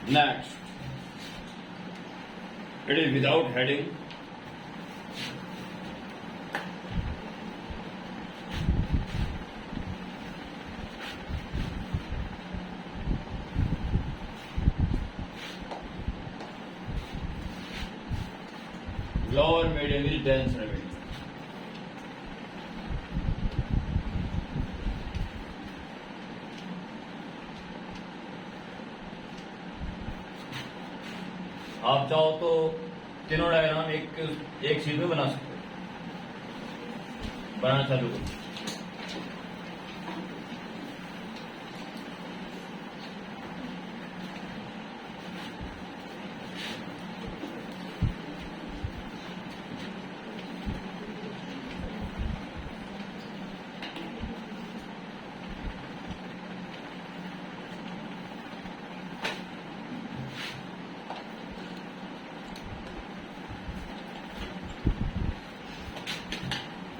Next, it is without heading. Lower medium is dense remedy. आप चाहो तो तीनों डायग्राम एक शीट में बना सकते हो। बनाना चालू करो।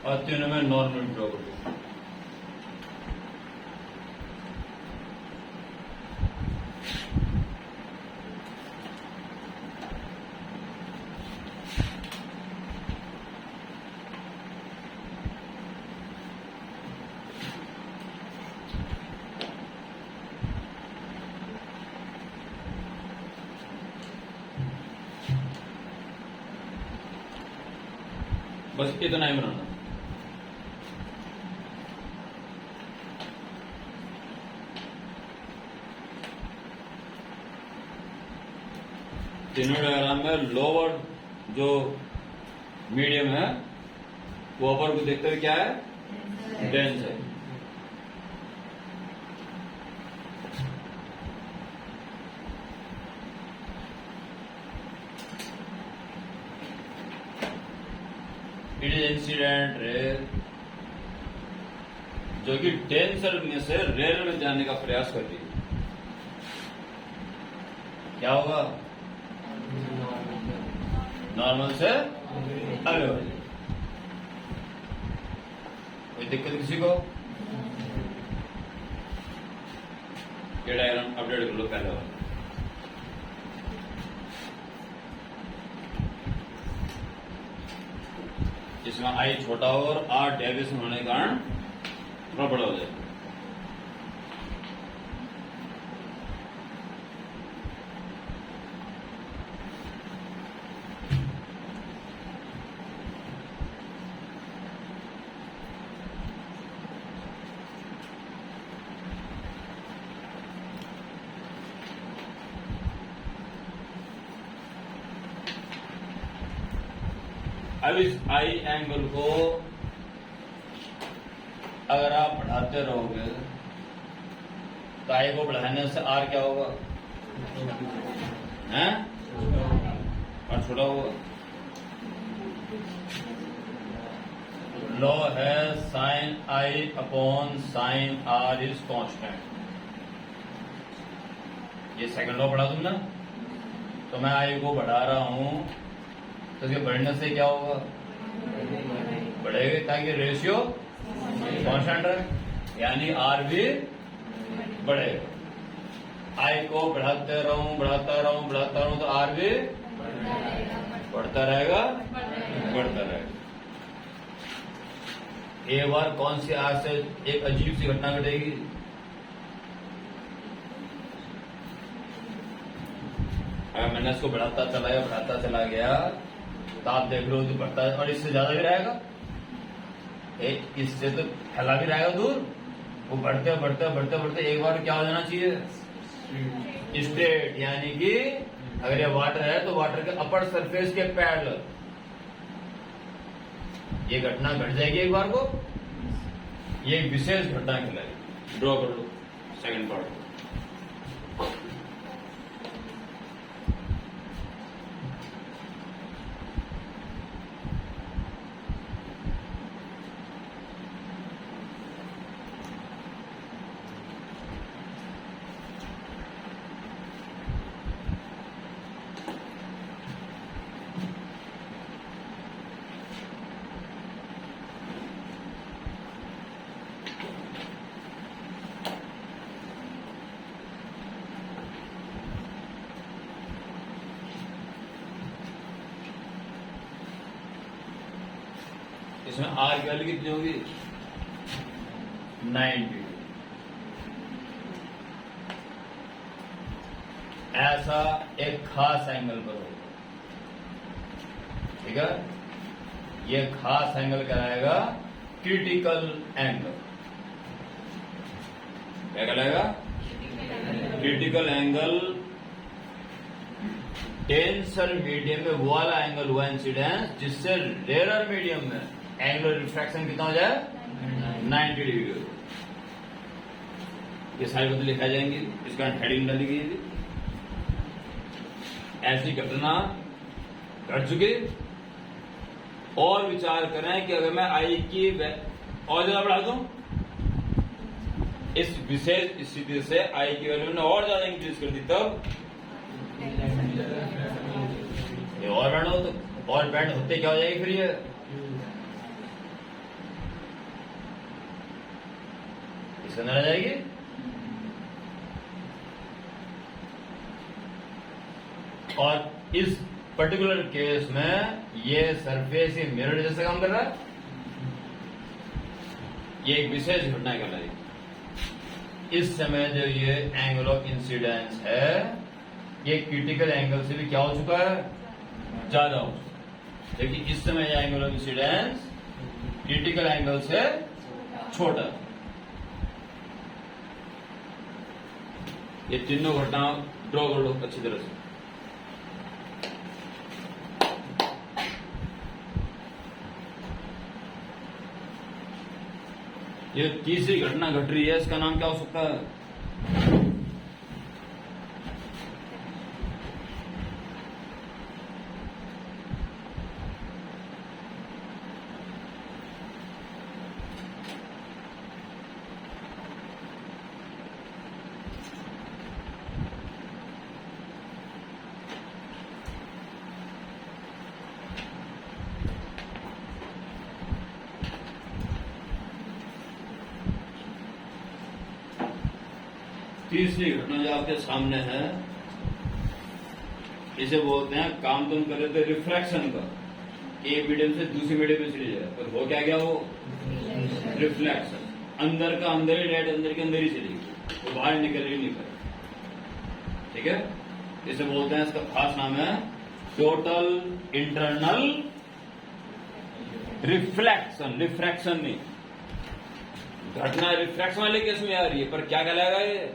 और तीनों में नॉर्मल ड्रॉ कर दो। बस इतना ही बनाना। तीनों डायग्राम में लोअर जो मीडियम है वो अपर को देखते हुए क्या है, डेंस है। इट इज इंसिडेंट रेयर, जो कि डेंसर में से रेयर में जाने का प्रयास कर रही है। क्या होगा, नॉर्मल से अरे कोई दिक्कत किसी को? ये डायग्राम अपडेट कर लो पहले वाला। इसमें आई छोटा हो और आर डेविएशन होने के कारण थोड़ा बड़ा हो जाएगा। अब इस आई एंगल को अगर आप बढ़ाते रहोगे तो आई को बढ़ाने से आर क्या होगा, हैं? और छोटा होगा। लॉ है sine i upon sine r is constant. ये सेकंड लॉ पढ़ा तुमने, तो मैं आई को बढ़ा रहा हूं तो इसके बढ़ने से क्या होगा, बढ़ेगा, ताकि रेशियो कांस्टेंट रहे, यानी आर भी बढ़ेगा। आई को बढ़ाते रहूं बढ़ाता रहूं बढ़ाता रहूं तो आर भी बढ़ता रहेगा बढ़ता रहेगा। एक बार कौन सी आर से एक अजीब सी घटना घटेगी, अगर मैंने इसको बढ़ाता चला गया तो आप देख लो तो बढ़ता है, और इससे ज्यादा भी रहेगा, इससे तो फैला भी रहेगा दूर। वो बढ़ते बढ़ते बढ़ते बढ़ते एक बार क्या हो जाना चाहिए, स्ट्रेट, यानी कि अगर ये वाटर है तो वाटर के अपर सरफेस के पैरेलल ये घटना घट जाएगी एक बार को। ये एक विशेष घटना कहलाएगी। ड्रॉ कर लो सेकंड पार्ट। इसमें आर की वैल्यू कितनी होगी? 90। ऐसा एक खास एंगल पर होगा, ठीक है। ये खास एंगल कहलाएगा क्रिटिकल एंगल। क्या कहलाएगा? Critical angle. टेंसर मीडियम में वो वाला एंगल हुआ इंसिडेंस जिससे रेयर मीडियम में एंगुलर रिफ्रैक्शन कितना हो जाए? 90 डिग्री हो। ये सारी बातें लिखा जाएंगी, इसका हेडिंग डाली गई थी। ऐसी घटना घट चुकी। और विचार करें कि अगर मैं आई की और ज्यादा बढ़ा दूं, इस विशेष स्थिति से आई की वैल्यू ने और ज्यादा इंक्रीज कर दी, तब ये और बैंड हो, तो और बैंड होते क्या हो जाएगी फिर? ये इसके अंदर आ जाएगी। और इस पर्टिकुलर केस में ये सरफेस ही मिरर जैसे काम कर रहा है। ये एक विशेष घटना कहलाएगी। इस समय जो ये एंगल ऑफ इंसिडेंस है, ये क्रिटिकल एंगल से भी क्या हो चुका है? ज्यादा हो चुका है। लेकिन इस समय ये angle of incidence critical angle से छोटा। ये तीनों घटना ड्रॉ कर लो अच्छी तरह से। ये तीसरी घटना घट रही है, इसका नाम क्या हो सकता है? तीसरी घटना जो आपके सामने है, इसे बोलते हैं, काम तुम कर रहे थे रिफ्रैक्शन का। एक मीडियम से दूसरी मीडियम में चली जाए, पर हो क्या गया? वो रिफ्लेक्शन। अंदर का अंदर ही, लाइट अंदर के अंदर ही चली गई, वो बाहर निकल ही नहीं पाई, ठीक है। इसे बोलते हैं, इसका खास नाम है टोटल इंटरनल रिफ्लेक्शन। रिफ्रैक्शन नहीं, घटना रिफ्रैक्शन वाले केस में आ रही है, पर क्या कहलाएगा? ये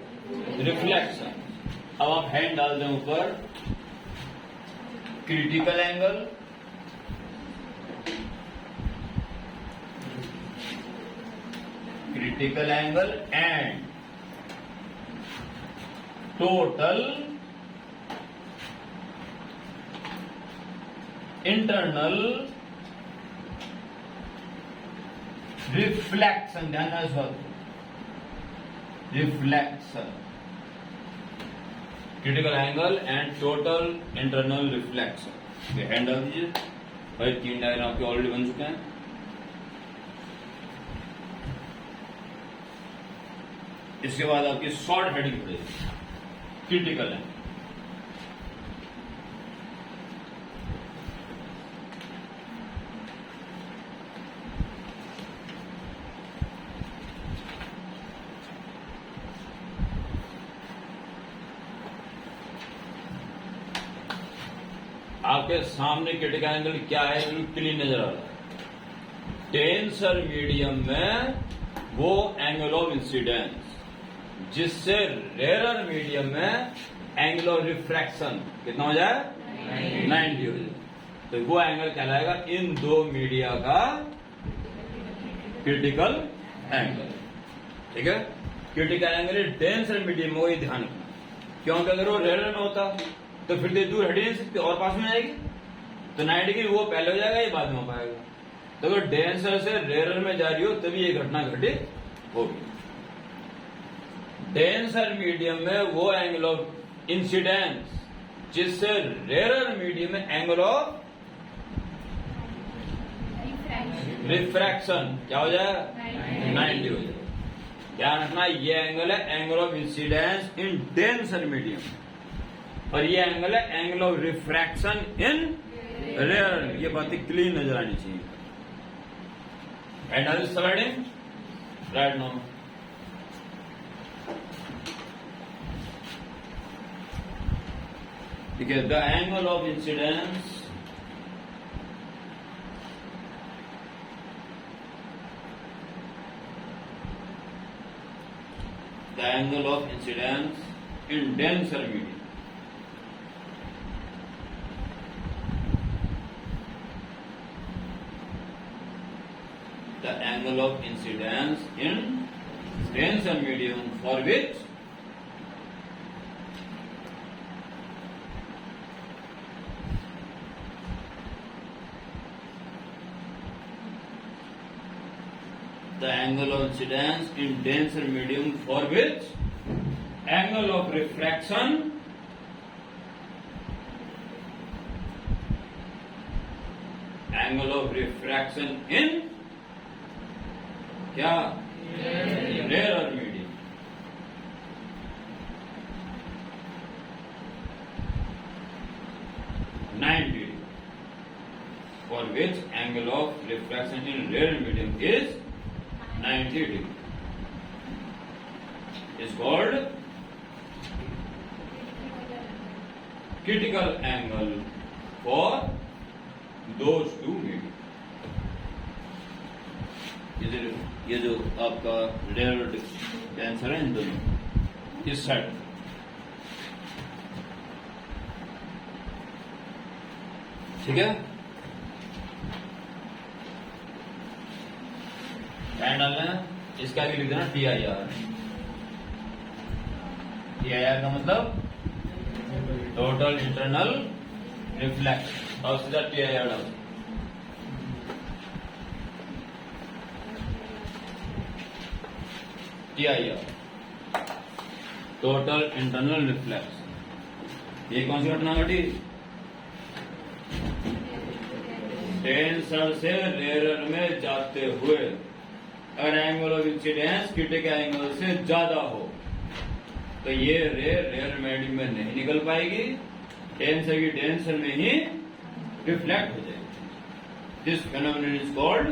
रिफ्लेक्शन। अब आप हैंड डाल दें ऊपर, critical angle, critical angle and total internal reflection. ध्यान देना इस बात, reflection, critical angle and total internal reflection. ये हैंड डाल दीजिए भाई। 3 डायग्राम आपके ऑलरेडी बन चुके हैं। इसके बाद आपकी शॉर्ट हेडिंग पड़ेगी, क्रिटिकल एंगल। आपके सामने क्रिटिकल एंगल क्या है? क्लीन नजर आ रहा है। टेंसर मीडियम में वो एंगल ऑफ इंसिडेंस जिससे रेयर मीडियम में एंगल ऑफ रिफ्रैक्शन कितना हो जाए? 90 हो जाए। तो वो एंगल कहलाएगा इन दो मीडिया का क्रिटिकल एंगल, ठीक है। क्रिटिकल एंगल डेंसर मीडियम में, वो ध्यान रखना, क्योंकि अगर वो रेयर में होता तो फिर ये दूर हट नहीं सकती और पास में जाएगी, तो 90 डिग्री वो पहले हो जाएगा, ये बाद में हो पाएगा। तो अगर डेंसर से रेयर में जा रही हो तभी ये घटना घटित होगी। डेंसर मीडियम में वो एंगल ऑफ इंसिडेंस जिससे रेयर मीडियम में एंगल ऑफ रिफ्रैक्शन क्या हो जाए? 90 हो जाए। ध्यान रखना, ये एंगल है angle of incidence in denser medium, और ये एंगल है angle of refraction in rare. ये बातें क्लीन नजर आनी चाहिए। And are you sliding? Right now. Because the angle of incidence in denser medium. The angle of incidence in denser medium for which the angle of incidence in denser medium for which angle of refraction in क्या rarer medium (90°) for which angle of refraction in rarer medium is 90°. Is called critical angle for those two medium. ये जो आपका rare cancer है इन दोनों इस side ठीक है and डालना इसका भी लिख देना TIR का मतलब टोटल इंटरनल रिफ्लेक्स और सीधा TIR डाल TIR टोटल इंटरनल रिफ्लेक्स ये कौन सी घटना घटी टेंसर से रेयर में जाते हुए अगर angle of incidence critical angle से ज्यादा हो तो ये रेयर मेडियम में नहीं निकल पाएगी टेंसर की टेंसर में ही रिफ्लेक्ट हो जाएगी this phenomenon is called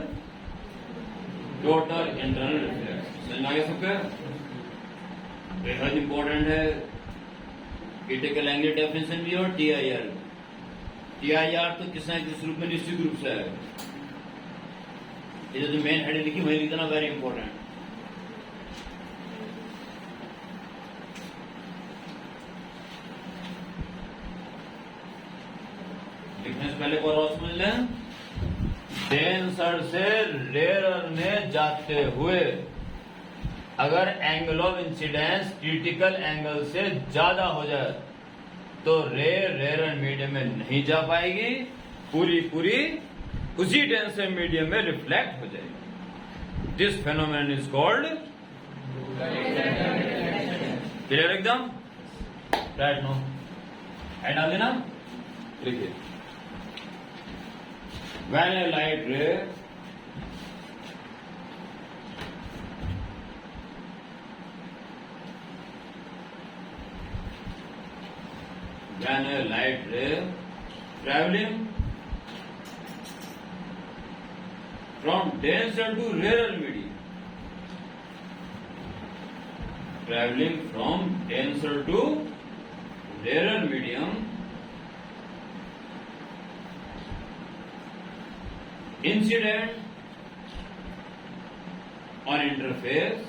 total internal reflex समझ आ गया सबका बेहद इंपॉर्टेंट है क्रिटिकल एंगल डेफिनेशन भी और TIR तो किसी न किसी रूप में निश्चित रूप से है ये जो मेन हेड लिखी वही लिखना वेरी इंपॉर्टेंट लिखने से पहले और समझ लें टेंसर से रेयर में जाते हुए अगर angle of incidence critical angle से ज्यादा हो जाए तो रेयर मीडियम में नहीं जा पाएगी पूरी उसी टेंसर मीडियम में रिफ्लेक्ट हो जाएगी this phenomenon is called clear एकदम राइट नो एंड आ देना लिखिए when a light ray traveling from denser to rarer medium incident on interface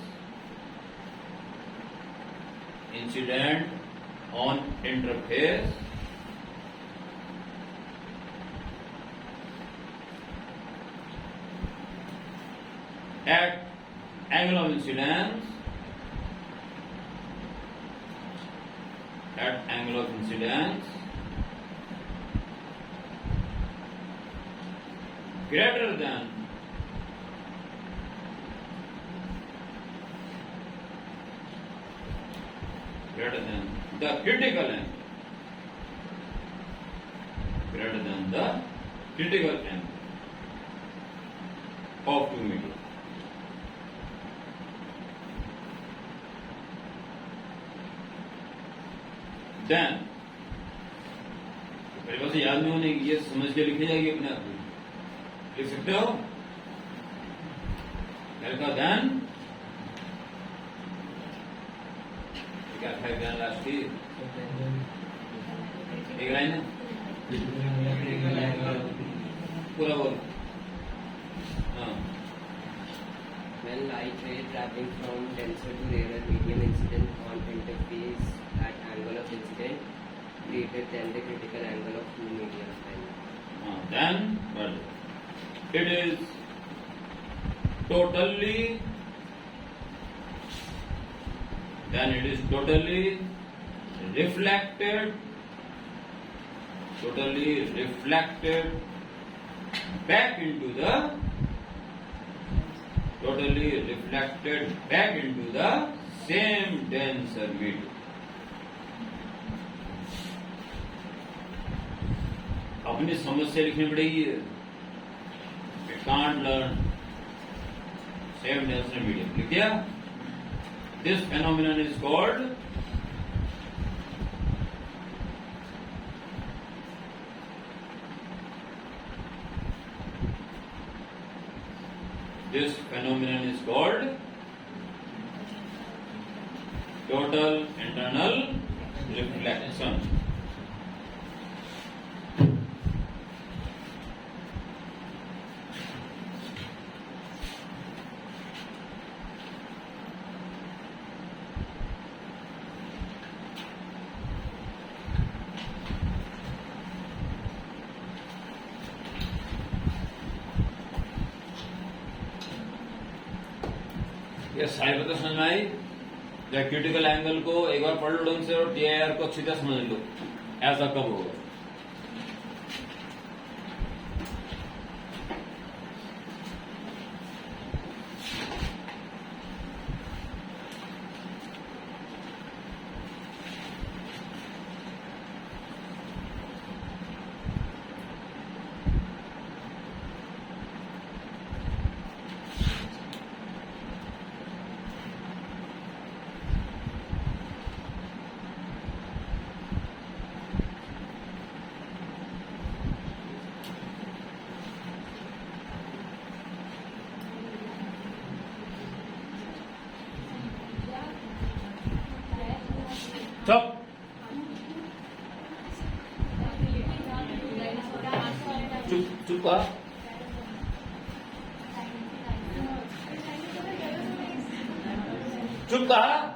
at angle of incidence greater than the critical angle of two medium. Then मेरे पास याद नहीं होने की ये समझ के लिखी जाएगी अपने आप लिख सकते हो का ध्यान क्या था ध्यान लास्ट की एक लाइन है पूरा बोल हाँ When light ray traveling from denser to rarer medium incident on interface at angle of incident greater than the critical angle of two mediums then it is totally reflected back into the same denser medium. अपनी समस्या लिखनी पड़ेगी. You can't learn same denser medium. लिख दिया? This phenomenon is called total internal reflection. ये सारी बातें समझ में आई. क्रिटिकल एंगल को एक बार पढ़ लो ढंग से और TIR को अच्छी तरह समझ लो. ऐसा कब होगा? चुप चुप कहा. चुप कहा.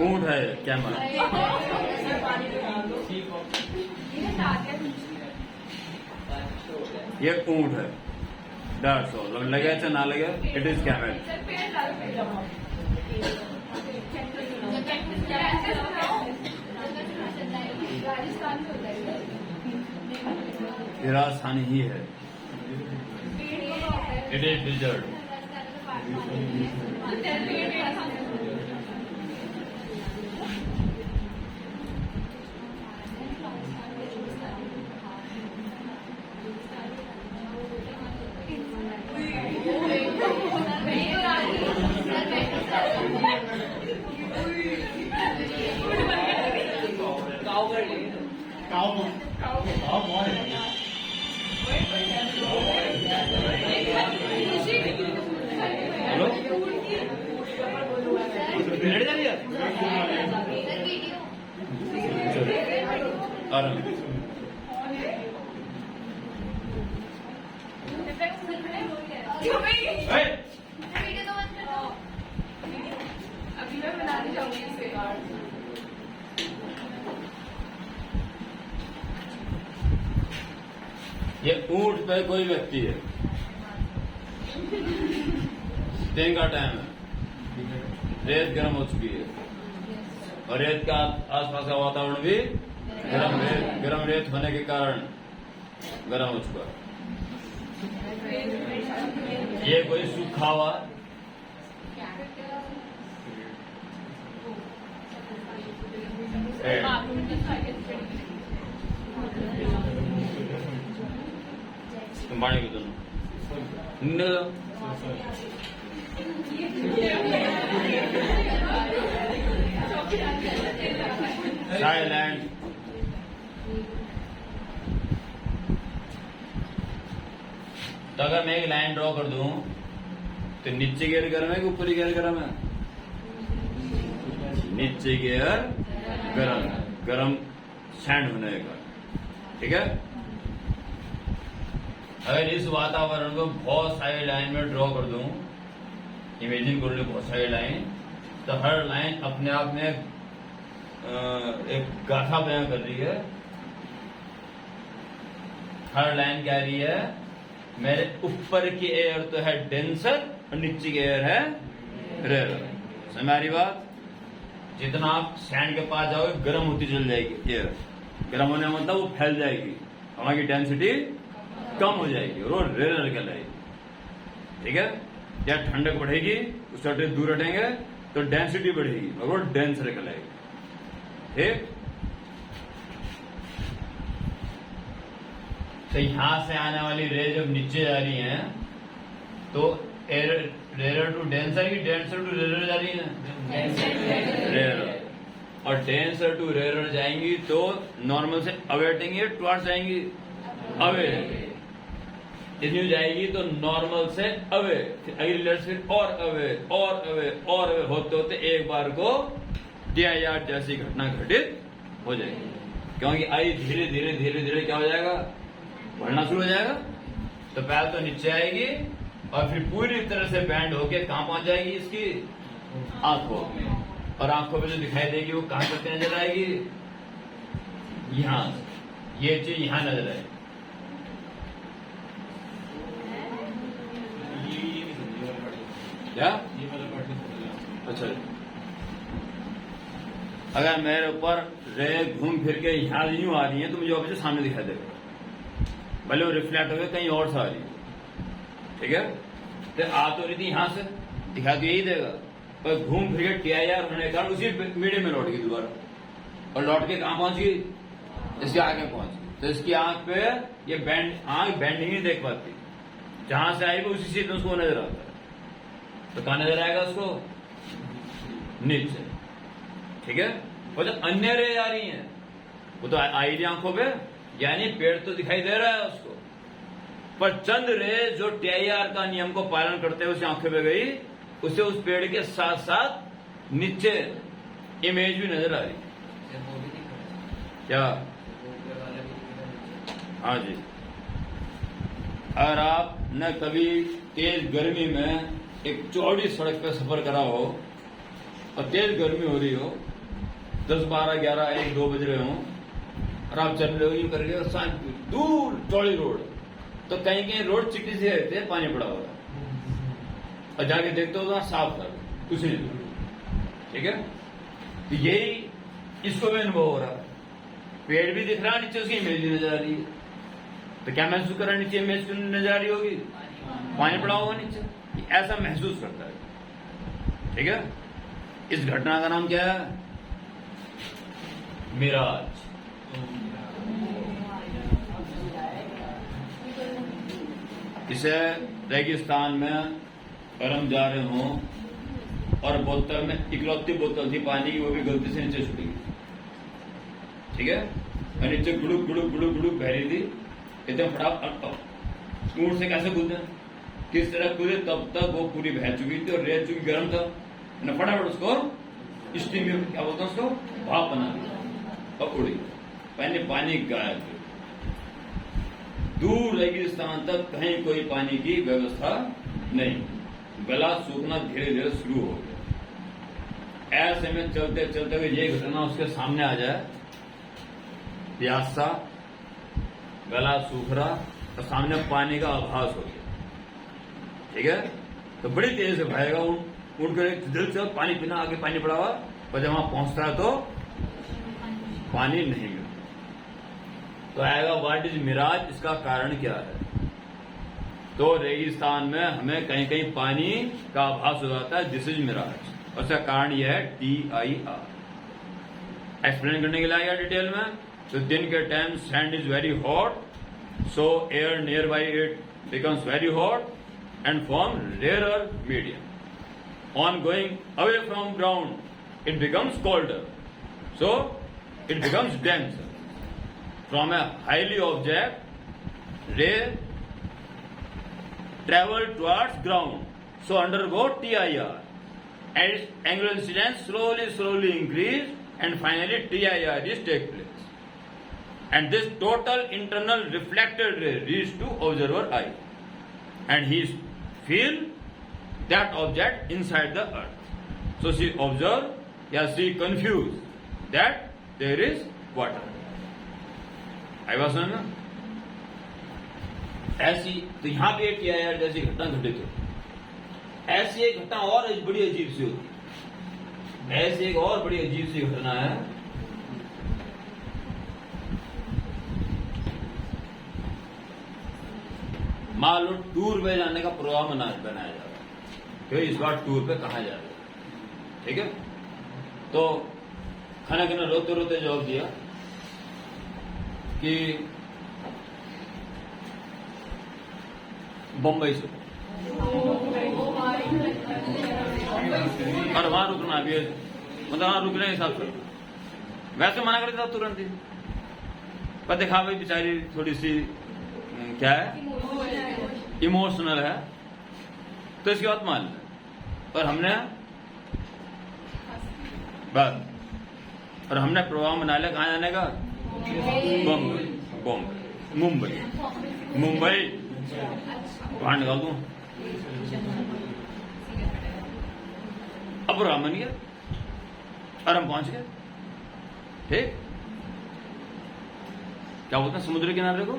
ऊंट है कैमरा. ये ऊंट है. That's all. लगे अच्छा ना लगे इट इज कैमल. ये राजस्थानी ही है. It is dessert. हेलो आराम अभी मैं बनाने जाऊंगी इसे। ये ऊंट पे कोई व्यक्ति है, दिन का टाइम है, रेत गर्म हो चुकी है और रेत का आसपास का वातावरण भी गर्म रेत होने के कारण गर्म हो चुका है। ये कोई सूखा हुआ पेड़, तुम पानी को दोनों साइलेंट। तो अगर मैं एक लाइन ड्रॉ कर दूं तो नीचे गियर गर्म है कि ऊपरी गियर गर्म है? नीचे गियर गर्म सैंड होने का, ठीक है। अगर इस वातावरण को बहुत सारी लाइन में ड्रॉ कर दूं, इमेजिन कर लो बहुत सारी लाइन, तो हर लाइन अपने आप में एक गाथा बयां कर रही है। हर लाइन क्या रही है? मेरे ऊपर की एयर तो है डेंसर और नीचे की एयर है रेयर। समझ में आ रही बात? जितना आप सैंड के पास जाओगे गर्म होती चल जाएगी एयर, गर्म होने का मतलब वो फैल जाएगी, हवा की डेंसिटी कम हो जाएगी और वो रेयर कहलाएगी, ठीक है। या ठंडक बढ़ेगी, उससे दूर हटेंगे तो डेंसिटी बढ़ेगी और वो डेंसर कहलाएगी, ठीक। तो यहां से आने वाली रे जब नीचे जा रही है तो रेयर टू डेंसर की डेंसर टू रेयर जा रही है ना, रेयर, और डेंसर टू रेयर जाएंगी तो नॉर्मल से अवे हटेंगी, टुवर्ड्स जाएंगी अवे, इतनी जाएगी तो नॉर्मल से अवे, अगली लेयर से और अवे और अवे और अवे होते होते एक बार को DIR जैसी घटना घटित हो जाएगी, क्योंकि आई धीरे धीरे धीरे धीरे क्या हो जाएगा? बढ़ना शुरू हो जाएगा। तो पहले तो नीचे आएगी और फिर पूरी तरह से बैंड होके कहां पहुंच जाएगी? इसकी आंखों में, और आंखों में जो दिखाई देगी वो कहां तक नजर आएगी? यहां, ये चीज यहां नजर आएगी। क्या? अच्छा, अगर मेरे ऊपर रे घूम फिर के यहां यूं आ रही है तो मुझे ऑब्जेक्ट सामने दिखाई देगा, भले वो रिफ्लेक्ट होकर कहीं और से आ रही है, ठीक है। तो आ तो रही थी यहां से, दिखा तो यही देगा, पर घूम फिर के TIR होने के कारण उसी मीडियम में लौट गई दोबारा, और लौट के कहां पहुंच गई? इसके आगे पहुंच गई। तो इसकी आंख पे ये आंख बैंडिंग नहीं देख पाती, जहां से आएगी उसी चीज में उसको नजर आता है। तो कहां नजर आएगा उसको? नीचे, ठीक है। और जो अन्य रे आ रही हैं वो तो आई रही आंखों पे, यानी पेड़ तो दिखाई दे रहा है उसको, पर चंद रे जो TIR का नियम को पालन करते हुए उस आंखों पे गई, उसे उस पेड़ के साथ साथ नीचे इमेज भी नजर आ रही। क्या? हाँ जी। अगर आप न कभी तेज गर्मी में एक चौड़ी सड़क पे सफर करा हो और तेज गर्मी हो रही हो, 10, 12, 11, 1, 2 बज रहे हो और आप चल रहे हो यूं करके और शांत दूर चौड़ी रोड, तो कहीं कहीं रोड चिकनी से रहते हैं, पानी पड़ा हुआ और जाके देखते हो तो साफ कर कुछ नहीं, ठीक है। तो यही इसको भी अनुभव हो रहा है, पेड़ भी दिख रहा है, नीचे उसकी इमेज भी नजर आ रही है। तो क्या महसूस कर रहा है? नीचे इमेज नजर आ रही होगी, पानी पड़ा होगा नीचे, ऐसा महसूस करता है, ठीक है। इस घटना का नाम क्या है? मिराज। इसे रेगिस्तान में अगर हम जा रहे हों और बोतल में इकलौती बोतल थी पानी की, वो भी गलती से नीचे छुटी, ठीक है, और नीचे गुड़ुक गुड़ुक गुड़ुक गुड़ुक बह रही थी, एकदम फटाफट ऊंट से कैसे कूदे, किस तरह कूदे, तब तक वो पूरी बह चुकी थी और रेत चुकी गर्म था, फटाफट उसको स्टीम में क्या बोलते हैं उसको, भाप बना दिया और उड़ गई, पहले पानी गायब। दूर रेगिस्तान तक कहीं कोई पानी की व्यवस्था नहीं, गला सूखना धीरे धीरे शुरू हो गया। ऐसे में चलते चलते हुए ये घटना उसके सामने आ जाए, प्यासा, गला सूख रहा और सामने पानी का आभास हो गया, ठीक है, तो बड़ी तेज से भागेगा, उठ कर दिल से पानी पीना, आगे पानी पड़ा हुआ, पर जब वहां पहुंचता है तो पानी नहीं मिलता। तो आएगा व्हाट इज मिराज, इसका कारण क्या है? तो रेगिस्तान में हमें कहीं कहीं पानी का आभास हो जाता है, दिस इज मिराज, और इसका कारण यह है TIR। एक्सप्लेन करने के लिए आएगा डिटेल में। तो दिन के time sand is very hot, so air near by it becomes very hot and form rarer medium. On going away from ground, it becomes colder, so it becomes denser. From a highly object, ray travel towards ground, so undergo TIR, and its angular incidence slowly increase, and finally TIR is take place. And this total internal reflected ray reaches to observer eye, and he feel that object inside the earth. So she observed, yeah, she confused that there is water. आई बात समझ में? ऐसी तो यहां पे TIR जैसी घटना घटित हो, ऐसी एक घटना और बड़ी अजीब सी होती है। ऐसी एक और बड़ी अजीब सी घटना है, मान लो टूर पे जाने का प्रोग्राम बनाया जा रहा है, क्योंकि इस बार टूर पे कहाँ जा रहे हैं, ठीक है, तो खाना खाना रोते रोते जवाब दिया कि बम्बई से, और वहां रुकना भी, मतलब वहां रुकने के हिसाब से, वैसे मना कर देता तुरंत ही, पर देखा भाई बेचारी थोड़ी सी क्या है, इमोशनल है, तो इसकी बात मान ली। और हमने बस, और हमने प्रोग्राम बना लिया कहाँ जाने का, मुंबई वहां निकाल दूं। अब प्रोग्राम बन गया और हम पहुंच गए, ठीक, क्या बोलते हैं समुद्र किनारे को,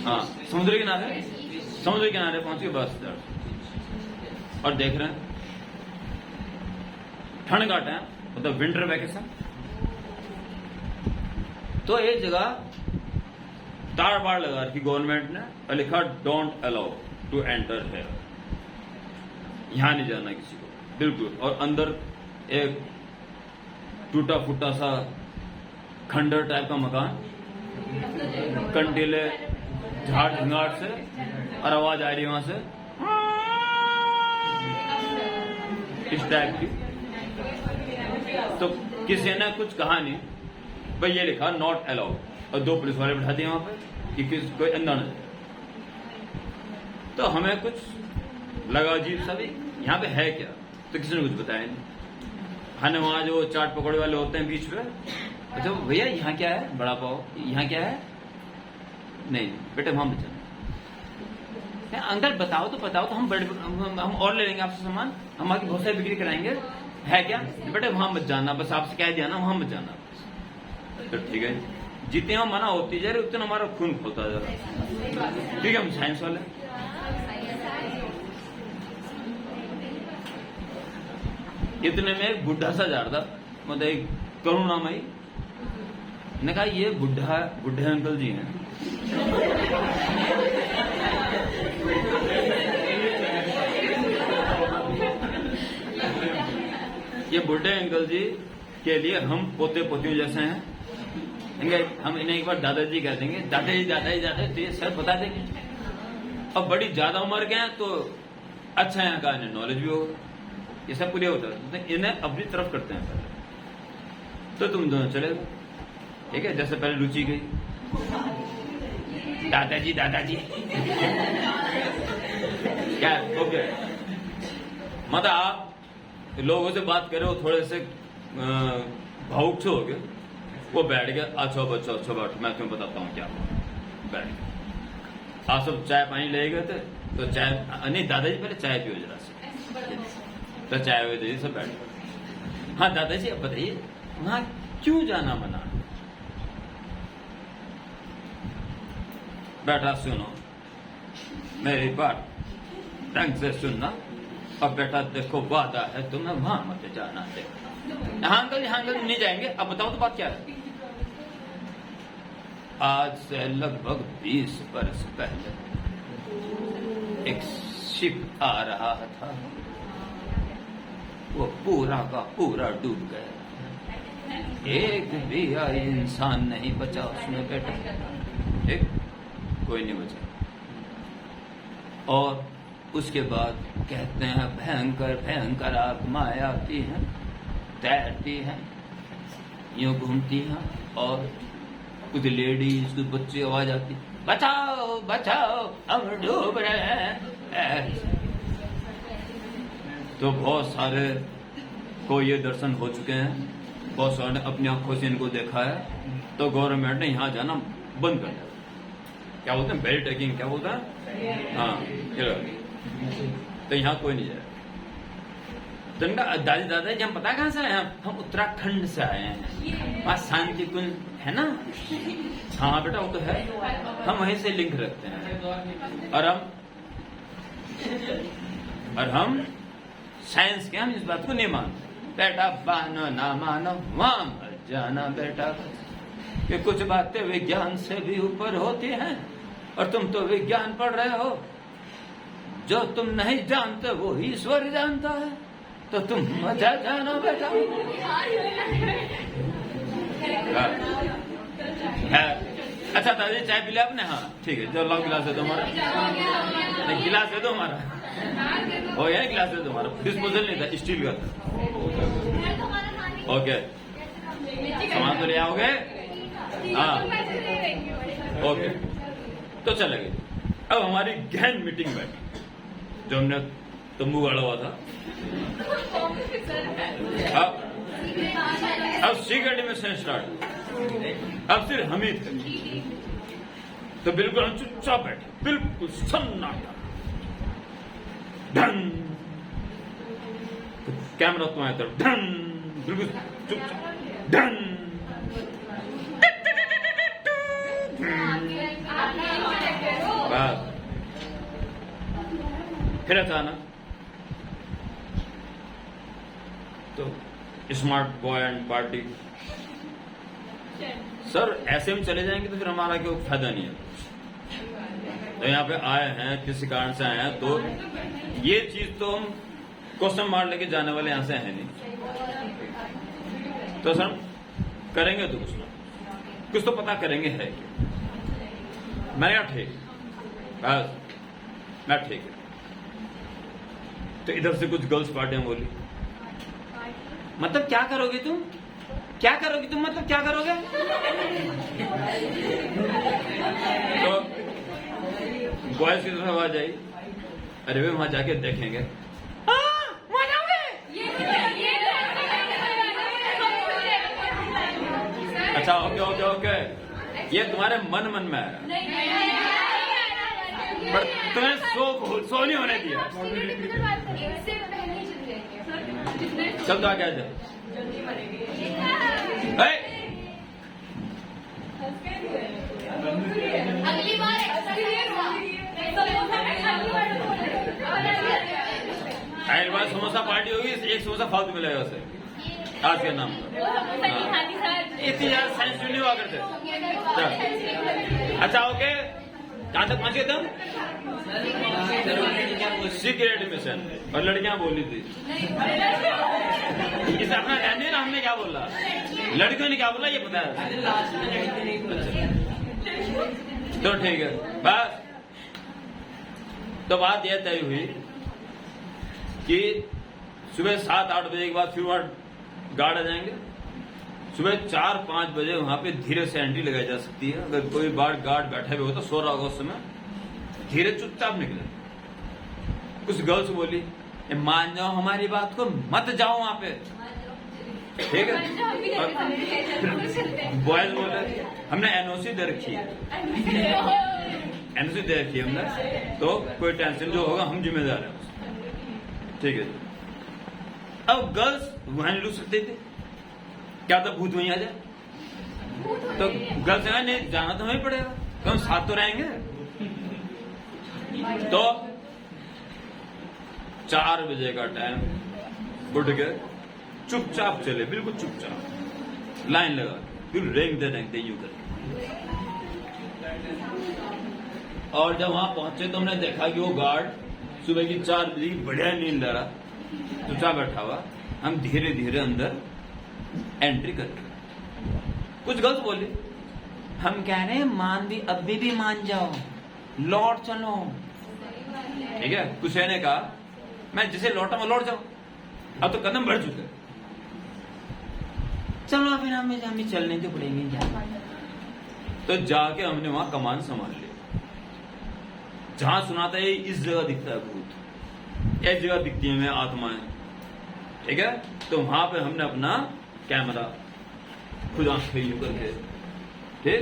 हाँ समुद्र किनारे पहुंच गए बस। और देख रहे हैं ठंड का टाइम, मतलब विंटर वैकेशन, तो एक जगह तार बाड़ लगा रखी गवर्नमेंट ने और लिखा डोंट अलाउ टू एंटर है, यहां नहीं जाना किसी को बिल्कुल। और अंदर एक टूटा फूटा सा खंडर टाइप का मकान, कंटीले झाड़ झंगाट से, और आवाज आ रही है वहां से इस टाइप की। तो किसी ने कुछ कहा नहीं, भाई ये लिखा नॉट अलाउड, और दो पुलिस वाले बैठा दिए वहां पे कि कोई अंदर न जाए। तो हमें कुछ लगा अजीब सा भी, यहाँ पे है क्या, तो किसी ने कुछ बताया नहीं। हमने वहां जो चाट पकौड़े वाले होते हैं बीच में, अच्छा भैया यहाँ क्या है, बड़ा पाव यहाँ क्या है, नहीं बेटे वहां बचा, अंकल बताओ तो हम और ले लेंगे आपसे सामान, हम आगे बहुत सारी बिक्री कराएंगे, है क्या बेटे वहां मत जाना, बस आपसे कह दिया ना वहां मत जाना। तो ठीक है, जितने हम मना होती जा रही उतना हमारा खून खोलता जा रहा, ठीक है, हम साइंस वाले। इतने में एक बुढ़ा सा जा रहा था, मतलब एक करुणामयी ने कहा ये बुढ़े अंकल जी हैं। ये बुढ़े अंकल जी के लिए हम पोते पोतियों जैसे हैं, हम इन्हें एक बार दादाजी कह देंगे, दादाजी तो ये सब बता देंगे। अब बड़ी ज्यादा उम्र के हैं तो अच्छा यहाँ का इन्हें नॉलेज भी होगा, ये सब पूरे होता है, तो इन्हें अपनी तरफ करते हैं पहले। तो तुम दोनों चले गए, ठीक है, जैसे पहले रुचि गई, दादाजी क्या ओके, मतलब आप लोगों से बात करे, वो थोड़े से भावुक से हो गए, वो बैठ गया। अच्छा बच्चों, अच्छा बैठो, मैं तुम्हें बताता हूँ क्या बैठ गया। आप सब चाय पानी ले गए थे, तो चाय नहीं, दादाजी पहले चाय पियो जरा से, तो चाय हुए थे, सब बैठ गए। हाँ दादाजी अब बताइए वहां क्यों जाना मना? बेटा सुनो मेरी बात ढंग से सुनना, अब बेटा देखो वादा है तुम्हें वहां मत जाना। देखो हाँ अंकल नहीं जाएंगे। अब बताओ तो बात क्या है? आज से लगभग 20 वर्ष पहले एक शिप आ रहा था, वो पूरा का पूरा डूब गया, एक भी इंसान नहीं बचा उसमें बेटा, एक कोई नहीं बचा। और उसके बाद कहते हैं भयंकर भयंकर आत्माएं आती हैं, तैरती हैं, यूं घूमती हैं, और कुछ लेडीज कुछ बच्चे आवाज आती, बचाओ बचाओ हम डूब रहे हैं। तो बहुत सारे को ये दर्शन हो चुके हैं, बहुत सारे ने अपनी आंखों से इनको देखा है। तो गवर्नमेंट ने यहाँ जाना बंद कर दिया। क्या बोलते हैं, बेल्ट टेकिंग, क्या बोलता है, हाँ चलो, तो यहाँ कोई नहीं जाए। तो इनका दादी दादाजी हम पता कहाँ से आए हैं? हम उत्तराखंड से आए हैं, वहाँ शांति कुंज है ना। हाँ बेटा वो तो है, हम वहीं से लिंक रखते हैं। और हम साइंस के, हम इस बात को नहीं मानते बेटा, मानो ना मानो वहां मत जाना बेटा, कि कुछ बातें विज्ञान से भी ऊपर होती हैं, और तुम तो विज्ञान पढ़ रहे हो, जो तुम नहीं जानते वो ईश्वर जानता है, तो तुम मजा जाना बेटा। अच्छा दादी चाय पी लिया आपने? हाँ ठीक है, जो लाओ गिलास है तुम्हारा, गिलास है तो हमारा हो गया, गिलास है तुम्हारा, डिस्पोजल नहीं था, स्टील का था। ओके सामान तो ले आओगे? हाँ ओके, तो चलेंगे। अब हमारी गहन मीटिंग बैठी, जो हमने तंबू गाड़ा हुआ था, अब सीक्रेट मिशन स्टार्ट। अब सिर्फ हम ही थे, तो बिल्कुल हम चुपचाप बैठे, बिल्कुल सन्नाटा, ढंग कैमरा तुम्हारी तरफ, ढंग बिल्कुल चुपचाप, ढंग बस। फिर अचानक तो smart boy and party, sir ऐसे हम चले जाएंगे तो फिर हमारा क्यों फायदा नहीं है। तो यहाँ पे आए हैं, किसी कारण से आए हैं, तो ये चीज तो हम क्वेश्चन मार लेके जाने वाले यहाँ से हैं नहीं। तो सर करेंगे तो कुछ तो पता करेंगे है कि मैंने कहा ठीक, बस मैं ठीक है। तो इधर से कुछ गर्ल्स पार्टियां बोली, मतलब क्या करोगे तुम, क्या करोगे तुम, मतलब क्या करोगे? तो बॉयज की तरफ आवाज आई, अरे वे वहां जाके देखेंगे। अच्छा ओके ओके ओके, ये तुम्हारे मन में आया, पर तुम्हें सो नहीं होने दिया। चल तो आ गया जब अगली बार समोसा पार्टी होगी, एक समोसा फालतू मिलेगा उसे आज के नाम पर। इतनी ज्यादा साइंस नहीं हुआ करते। अच्छा ओके, कहां तक पहुंचे तुम? Secret mission. और लड़कियां बोली थी, इसे अपना ध्यान नहीं ना, हमने क्या बोला, लड़कियों ने क्या बोला ये पता है। तो ठीक है, बस तो बात यह तय हुई कि सुबह 7-8 बजे के बाद फिर वहां गार्ड आ जाएंगे। सुबह 4-5 बजे वहां पे धीरे से एंट्री लगाई जा सकती है। अगर कोई बार गार्ड बैठे हुए हो तो 16 अगस्त में धीरे चुपचाप निकले। कुछ गर्ल्स बोली मान जाओ हमारी बात को, मत जाओ वहां पे, ठीक है। बॉयज बोले हमने एनओसी दे रखी है, एनओसी दे रखी है हमने, तो कोई टेंशन जो होगा हम जिम्मेदार हैं, ठीक है। अब गर्ल्स वहां नहीं रुक सकते थे, क्या था भूत वहीं आ जाए, तो गर्ल्स नहीं जाना तो हमें पड़ेगा, तो हम साथ तो रहेंगे। तो 4 बजे का टाइम उठ के चुपचाप चले, बिल्कुल चुपचाप, लाइन लगा फिर रेंगते यूं कर। और जब वहां पहुंचे तो हमने देखा कि वो गार्ड सुबह की 4 बजे की बढ़िया नींद ले रहा, चुपचाप बैठा हुआ। हम धीरे धीरे अंदर एंट्री कर गए। कुछ गर्ल्स बोली हम कह रहे हैं मान भी, अभी भी मान जाओ, लौट चलो, ठीक है। कुछ ने कहा मैं जिसे लौटा मैं लौट जाऊं, अब तो कदम बढ़ चुके, चलो फिर हमें चलने तो पड़ेंगे। तो जाके हमने वहां कमान संभाल ली। जहां सुनाता है इस जगह दिखता है भूत, इस जगह दिखती है हमें आत्माएं, ठीक है। तो वहां पे हमने अपना कैमरा खुद आंखें यूं करके, ठीक।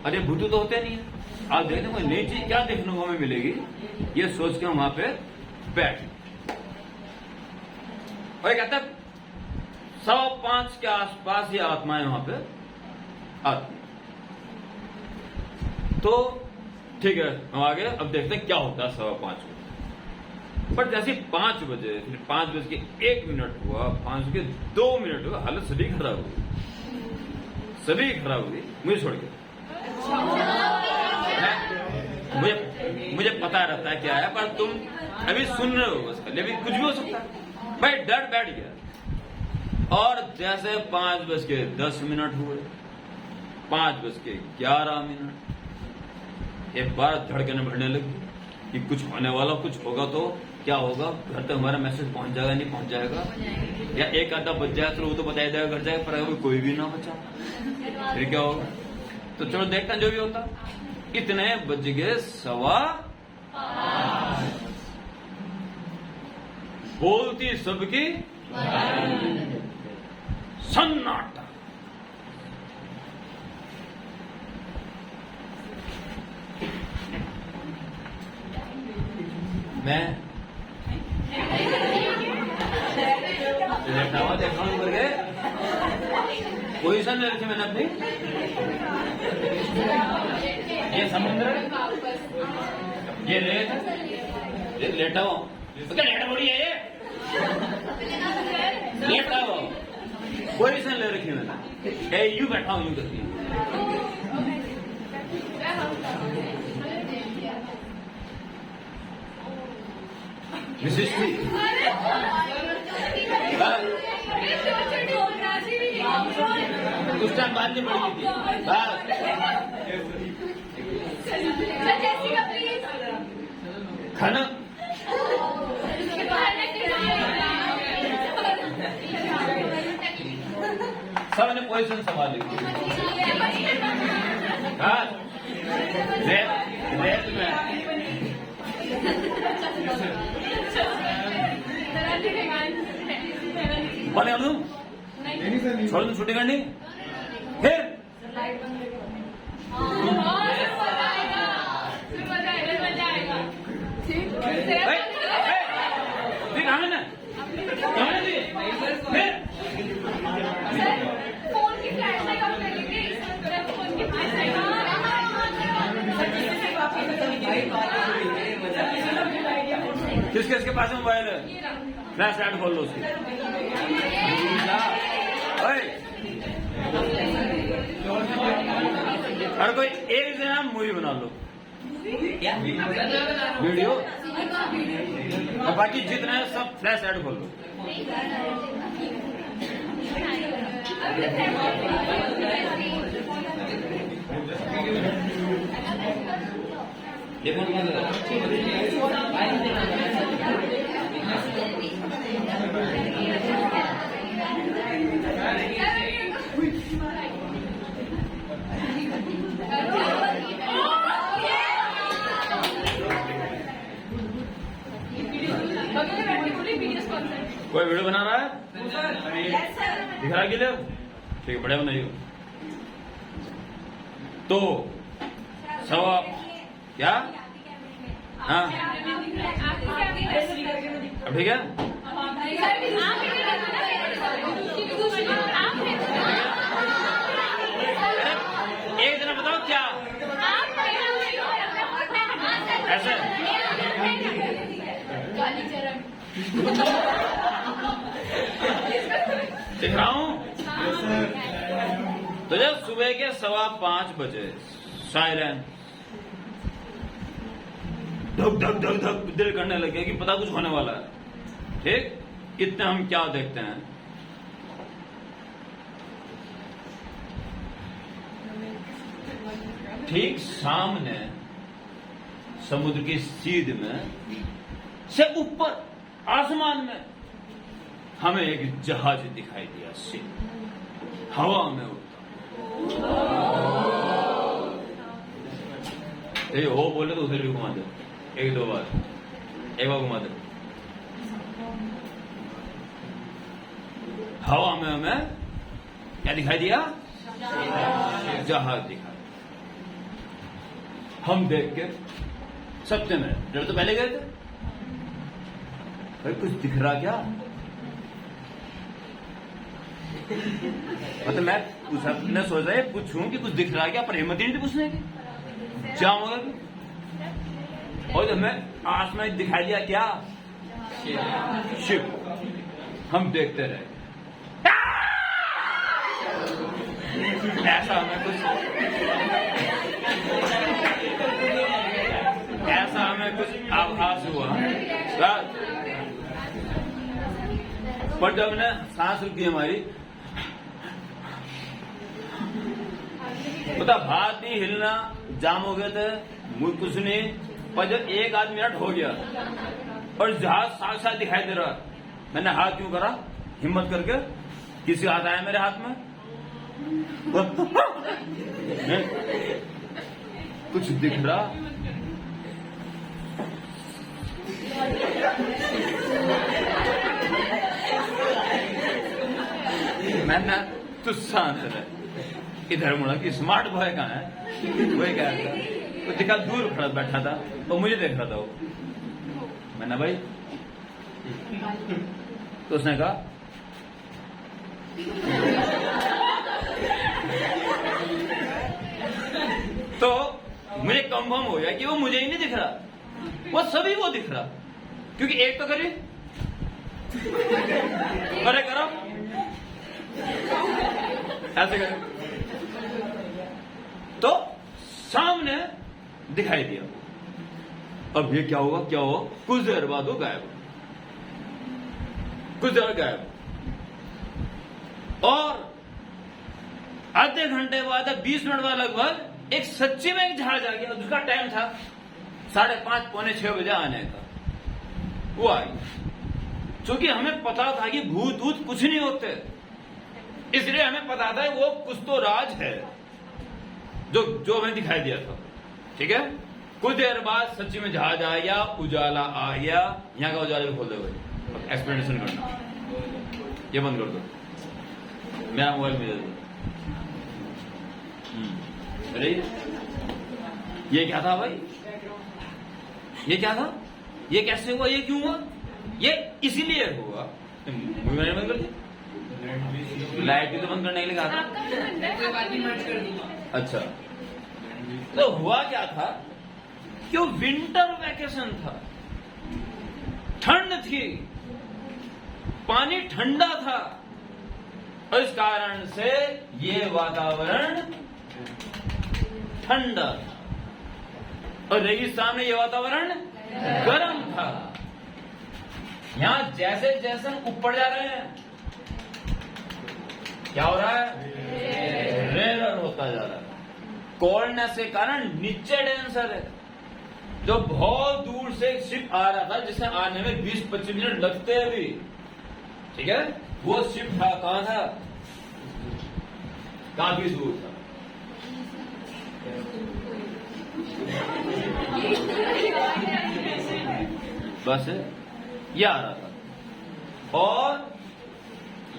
अरे भूत तो होते नहीं है, आप देखते कोई नई चीज क्या देखने को हमें मिलेगी, ये सोच के हम वहां पे बैठ। और कहता 5:15 के आसपास ये आत्माएं वहां पे आती। तो ठीक है हम आगे अब देखते हैं क्या होता है 5:15 बजे। पर जैसे 5 बजे, फिर 5:01 हुआ, 5:02 हुआ, हालत सभी खराब हुई, सभी खराब हुई, मुझे छोड़ के। मुझे पता रहता है क्या है, पर तुम अभी सुन रहे हो बस, लेकिन कुछ भी हो सकता है। भाई डर बैठ गया। और जैसे 5:10 हुए, 5:11, एक बार धड़कने बढ़ने लगी कि कुछ होने वाला, कुछ होगा तो क्या होगा, घर तक हमारा मैसेज पहुंच जाएगा नहीं पहुंच जाएगा, या एक आधा बच जाए तो वो तो बताया जाएगा घर जाएगा, पर अगर कोई भी ना बचा फिर क्या होगा। तो चलो देखते हैं जो भी होता। कितने बज गए? 5:15। बोलती सबकी सन्नाटा। मैं देखा करके पोजीशन ले रखी मैंने अपनी। ये समुद्र, ये रेत, लेटा हो लेटा बड़ी है, ये लेटा हो, पोजीशन ले रखी मैंने। यू बैठा हूं, यूं करती विशिष्टि उस टाइम बात नहीं पड़ी थी। खाना सबने पोजीशन संभाली। हाँ रेत में बने हम छोड़ दो, छुट्टी करनी फिर फोन की फ्लैशलाइट ऑफ कर लेंगे, फोन की किसके इसके पास मोबाइल है? फ्लैश लाइट खोल लो उसकी। अरे कोई एक जना मूवी बना लो, वीडियो, और बाकी जितना है सब फ्लैश लाइट खोल लो। ये कौन वीडियो स्पॉन्सर। कोई वीडियो बना रहा है? Yes sir. दिख रहा है कि ठीक है, बढ़िया बनाइए। तो सवा क्या? हाँ अब ठीक है। एक जना बताओ क्या ऐसे दिख रहा हूँ? तो जब सुबह के 5:15 बजे सायरन धक धक धक धक दिल करने लगे कि पता कुछ होने वाला है। ठीक, इतने हम क्या देखते हैं, ठीक सामने समुद्र की सीध में से ऊपर आसमान में हमें एक जहाज दिखाई दिया, से हवा में उड़ता। ये हो बोले तो उधर भी घुमा दो, एक दो बार, एक बार घुमा दो। हवा में हमें क्या दिखाई दिया? जहाज दिखाई। हम देख के सत्य में जब तो पहले गए थे, भाई कुछ दिख रहा क्या? मतलब मैं सोच रहा है पूछूं कि कुछ दिख रहा क्या, पर हिम्मत ही नहीं थी पूछने की। जाम होगा और जब मैं आसमान दिखाई दिया क्या? शिव। हम देखते रहे, ऐसा हमें कुछ आभास हुआ। पर जब हमने सांस रुकी हमारी, मतलब हाथ ही हिलना जाम हो गए थे, मुझ कुछ नहीं। पर जब 1 मिनट हो गया और जहाज साक्षात दिखाई दे रहा, मैंने हाथ क्यों करा? हिम्मत करके किसी हाथ आया मेरे हाथ में कुछ दिख रहा। मैंने तू शांत रहे, इधर मुड़ा कि स्मार्ट बॉय कहाँ है? वही कह रहा था, तो दिखा दूर खड़ा बैठा था और मुझे देख रहा था वो। मैंने भाई, तो उसने कहा तो मुझे कंफर्म हो गया कि वो मुझे ही नहीं दिख रहा, वो सभी को दिख रहा। क्योंकि एक तो करिए, अरे करो ऐसे करो, तो सामने दिखाई दिया। अब ये क्या होगा? क्या हो? कुछ देर बाद वो गायब, कुछ देर गायब, और आधे घंटे बाद 20 मिनट बाद लगभग एक सच्ची में एक जहाज आ गया। उसका टाइम था 5:30 पौने 6 बजे आने का। वो आई, क्योंकि हमें पता था कि भूत भूत कुछ नहीं होते, इसलिए हमें पता था वो कुछ तो राज है जो हमें दिखाई दिया था। ठीक है, कुछ देर बाद सच्ची में जहाज आ गया, उजाला आ गया। यहाँ का उजाला भी खोल दो भाई, एक्सप्लेनेशन करना, ये बंद कर दो, मेरा मोबाइल में दे दो। अरे ये क्या था भाई? ये क्या था? ये कैसे हुआ? ये क्यों हुआ? ये इसीलिए हुआ। मैंने बंद कर दी, लाइट भी तो बंद करने के लिए कहा था। अच्छा, तो हुआ क्या था कि विंटर वैकेशन था, ठंड थी, पानी ठंडा था, और इस कारण से ये वातावरण ठंडा था, और रेगिस्तान में ये वातावरण गर्म था। यहां जैसे जैसे हम ऊपर जा रहे हैं, क्या हो रहा है? रेयर होता जा रहा है। कोल्डनेस के कारण नीचे डेंसर है। जो बहुत दूर से एक शिप आ रहा था, जिसे आने में 20-25 मिनट लगते हैं अभी, ठीक है, वो शिप था, कहां था? काफी दूर था। बस ये आ रहा था, और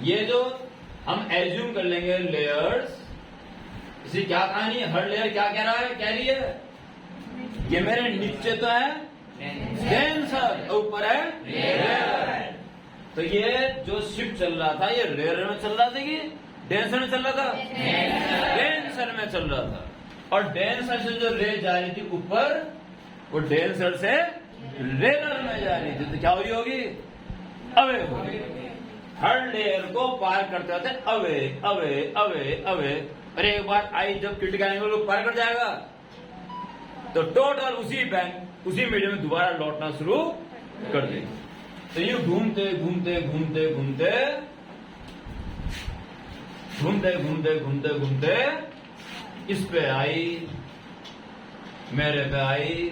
ये जो हम एज्यूम कर लेंगे लेयर्स, इसी क्या कहानी है, हर लेयर क्या कह रहा है, कह रही है कि मेरे नीचे तो है डेंसर, ऊपर है रेयर। तो ये जो शिफ्ट चल रहा था ये रेयर में चल रहा था कि डेंसर में चल रहा था, डेंसर में चल रहा था। और डेंसर से जो रे जा रही थी ऊपर, वो डेंसर से रेयर में जा रही थी, तो क्या हो रही होगी, अवे होगी। हर लेयर को पार करते रहते अवे अवे अवे अवे। अरे एक बार आई जब क्रिटिकल एंगल को पार कर जाएगा तो टोटल उसी मीडियम में दोबारा लौटना शुरू कर देगा। तो ये घूमते घूमते घूमते घूमते घूमते घूमते घूमते घूमते इस पे आई, मेरे पे आई,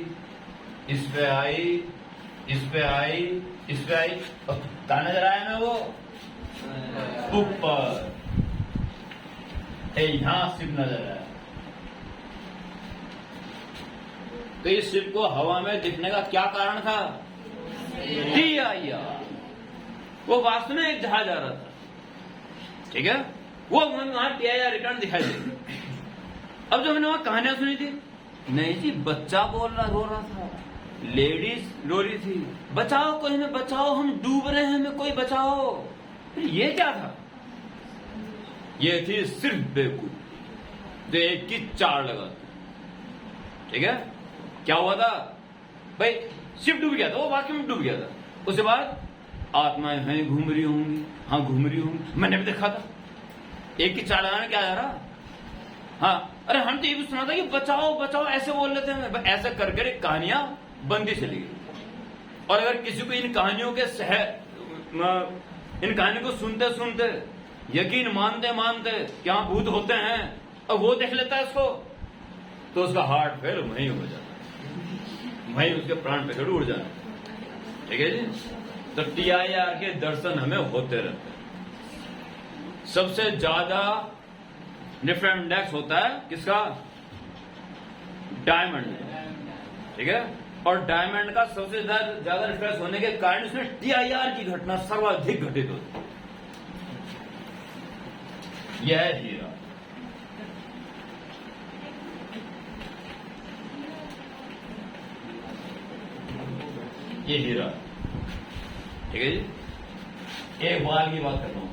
इस पे आई, इस पे आई, इस पे आई, और कहा नजर आया ना वो ऊपर, यहां शिप नजर आया। तो इस शिप को हवा में दिखने का क्या कारण था, TIR। वो वास्तव में एक जहाज आ रहा था, ठीक है, वो वहां TIR रिटर्न दिखाई दे। अब जो मैंने वहां कहानियां सुनी थी, नहीं जी बच्चा रो रहा था, लेडीज रो रही थी, बचाओ कोई हमें बचाओ, हम डूब रहे हैं, हमें कोई बचाओ। ये क्या था, ये थी सिर्फ बेवकूफ जो एक की चार लगा, ठीक है। क्या हुआ था भाई, शिप डूब गया था, वो वाकई में डूब गया था। उसके बाद आत्माएं हैं घूम रही होंगी, हाँ घूम रही होंगी, मैंने भी देखा था। एक की चार लगाने क्या जा रहा, हाँ अरे हम तो ये भी सुना था कि बचाओ बचाओ ऐसे बोल लेते हैं, ऐसा कर कर कहानियां बनती चली गई। और अगर किसी को इन कहानियों के इन कहानियों को सुनते सुनते यकीन मानते मानते कि हाँ भूत होते हैं और वो देख लेता है इसको, तो उसका हार्ट फेल वहीं हो जाता है, वहीं उसके प्राण पे उड़ जाना, ठीक है जी। तो TIR के दर्शन हमें होते रहते हैं। सबसे ज्यादा डिफरेंट इंडेक्स होता है किसका, डायमंड, ठीक है। और डायमंड का सबसे ज्यादा डिफरेंस होने के कारण इसमें TIR की घटना सर्वाधिक घटित होती है। यह है हीरा। ये हीरा, ठीक है जी। एक बार की बात करता हूं,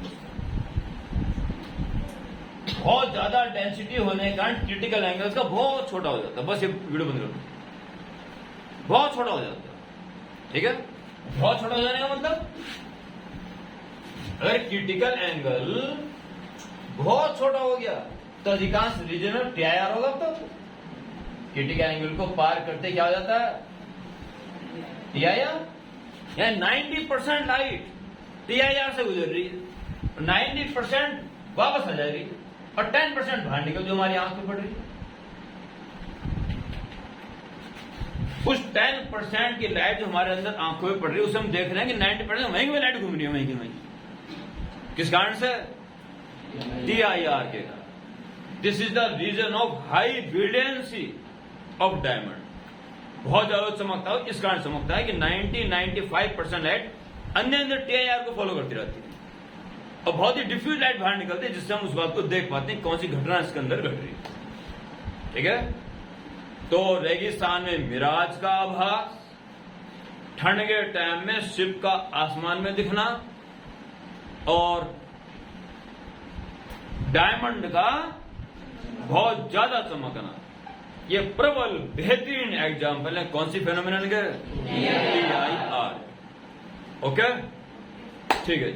बहुत ज्यादा डेंसिटी होने के कारण क्रिटिकल एंगल्स का बहुत छोटा हो जाता है। बस ये वीडियो बंद करो, बहुत छोटा हो जाता है, ठीक है। बहुत छोटा हो जाने का मतलब, अगर क्रिटिकल एंगल बहुत छोटा हो गया तो अधिकांश रीजन में TIR होगा। तो क्रिटिकल एंगल को पार करते क्या हो जाता है, TIR। यानी 90% लाइट TIR से गुजर रही है, 90% वापस आ जा रही है, और 10% बाहर निकल जो हमारी आंख पे पड़ रही है। उस 10% की लाइट जो हमारे अंदर आंखों में पड़ रही है, उसे हम देख रहे हैं कि 90% वहीं की लाइट घूम रही है, वहीं की वहीं। किस कारण से, TIR के कारण। This is the reason of high brilliancy of diamond. बहुत ज्यादा चमकता है, इस कारण चमकता है कि 90-95% लाइट अंदर TIR को फॉलो करती रहती है, और बहुत ही डिफ्यूज लाइट बाहर निकलती है, जिससे हम उस बात को देख पाते हैं कौन सी घटना इसके अंदर घट रही है, ठीक है। तो रेगिस्तान में मिराज का आभास, ठंड के टाइम में शिप का आसमान में दिखना, और डायमंड का बहुत ज्यादा चमकना, ये प्रबल बेहतरीन एग्जाम्पल है कौन सी फेनोमेनन के, TIR। ओके, ठीक है,